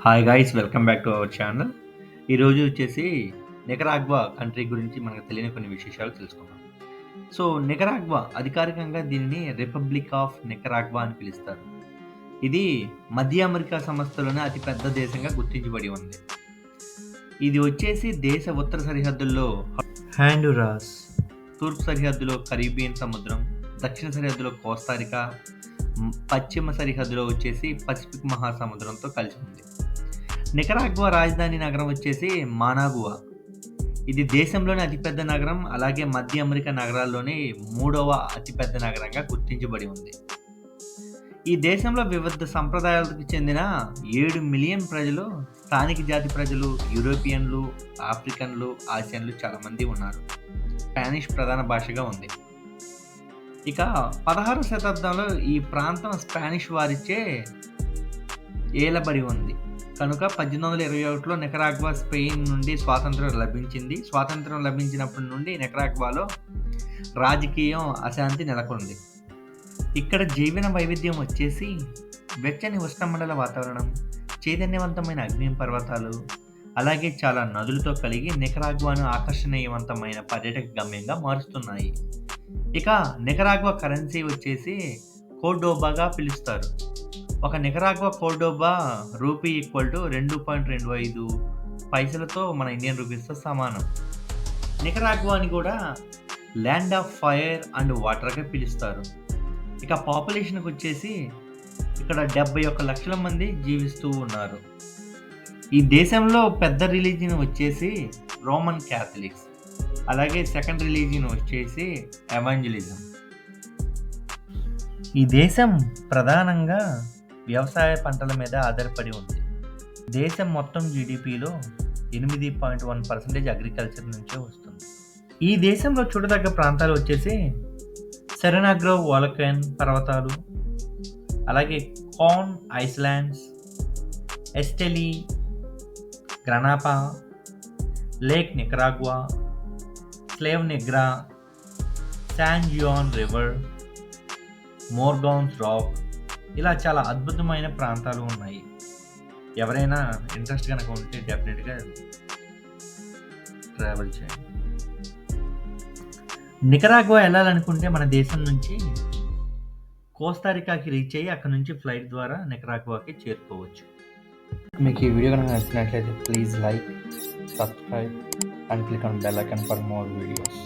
Hi guys, welcome back to our channel. ఈరోజు వచ్చేసి Nicaragua country గురించి మనకు తెలియని కొన్ని విశేషాలు తెలుసుకుందాం. సో నికరాగ్వా అధికారికంగా దీనిని రిపబ్లిక్ ఆఫ్ నికరాగ్వా అని పిలుస్తారు. ఇది మధ్య అమెరికా సంస్థలోనే అతిపెద్ద దేశంగా గుర్తించబడి ఉంది. ఇది వచ్చేసి దేశ ఉత్తర సరిహద్దుల్లో హాండురాస్, తూర్పు సరిహద్దులో కరీబియన్ సముద్రం, దక్షిణ సరిహద్దులో కోస్తారికా, పశ్చిమ సరిహద్దులో వచ్చేసి పసిఫిక్ మహాసముద్రంతో కలిసి ఉంది. నికరాగ్వా రాజధాని నగరం వచ్చేసి మానాగువా. ఇది దేశంలోని అతిపెద్ద నగరం, అలాగే మధ్య అమెరికా నగరాల్లోని మూడవ అతిపెద్ద నగరంగా గుర్తించబడి ఉంది. ఈ దేశంలో వివిధ సంప్రదాయాలకు చెందిన 7 మిలియన్ ప్రజలు, స్థానిక జాతి ప్రజలు, యూరోపియన్లు, ఆఫ్రికన్లు, ఆసియన్లు చాలామంది ఉన్నారు. స్పానిష్ ప్రధాన భాషగా ఉంది. ఇక 16వ శతాబ్దంలో ఈ ప్రాంతం స్పానిష్ వారిచే ఏలబడి ఉంది కనుక 1821లో నికరాగ్వా స్పెయిన్ నుండి స్వాతంత్రం లభించింది. స్వాతంత్రం లభించినప్పటి నుండి నికరాగ్వాలో రాజకీయం అశాంతి నెలకొంది. ఇక్కడ జీవన వైవిధ్యం వచ్చేసి వెచ్చని ఉష్ణమండల వాతావరణం, చైతన్యవంతమైన అగ్ని పర్వతాలు, అలాగే చాలా నదులతో కలిగి నికరాగ్వాను ఆకర్షణీయవంతమైన పర్యాటక గమ్యంగా మారుస్తున్నాయి. ఇక నికరాగ్వా కరెన్సీ వచ్చేసి కోర్డోబాగా పిలుస్తారు. ఒక నికరాగ్వా కోర్డోబా రూపీ ఈక్వల్ టు 2.25 పైసలతో మన ఇండియన్ రూపీస్తో సమానం. నికరాగ్వాని కూడా ల్యాండ్ ఆఫ్ ఫైర్ అండ్ వాటర్గా పిలుస్తారు. ఇక పాపులేషన్కి వచ్చేసి ఇక్కడ 71 లక్షల మంది జీవిస్తూ ఉన్నారు. ఈ దేశంలో పెద్ద రిలీజియన్ వచ్చేసి రోమన్ క్యాథలిక్స్, అలాగే సెకండ్ రిలీజియన్ వచ్చేసి ఎవాంజలిజం. ఈ దేశం ప్రధానంగా వ్యవసాయ పంటల మీద ఆధారపడి ఉంది. దేశం మొత్తం జీడిపిలో 8.1% అగ్రికల్చర్ నుంచే వస్తుంది. ఈ దేశంలో చూడదగ్గ ప్రాంతాలు వచ్చేసి సెరెనాగ్రో వాల్కెన్ పర్వతాలు, అలాగే Corn Islands, Esteli, Granada, Lake Nicaragua, Selva Negra, San Juan River, Morgan's Rock, ఇలా చాలా అద్భుతమైన ప్రాంతాలు ఉన్నాయి. ఎవరైనా ఇంట్రెస్ట్ కనుక ఉంటే డెఫినెట్గా ట్రావెల్ చేయండి. నికరాగ్వా వెళ్ళాలనుకుంటే మన దేశం నుంచి కోస్తారికాకి రీచ్ అయ్యి అక్కడ నుంచి ఫ్లైట్ ద్వారా నికరాగ్వాకి చేరుకోవచ్చు. మీకు ఈ వీడియో కనుక నచ్చినట్లయితే please like, subscribe and click on bell icon for more videos.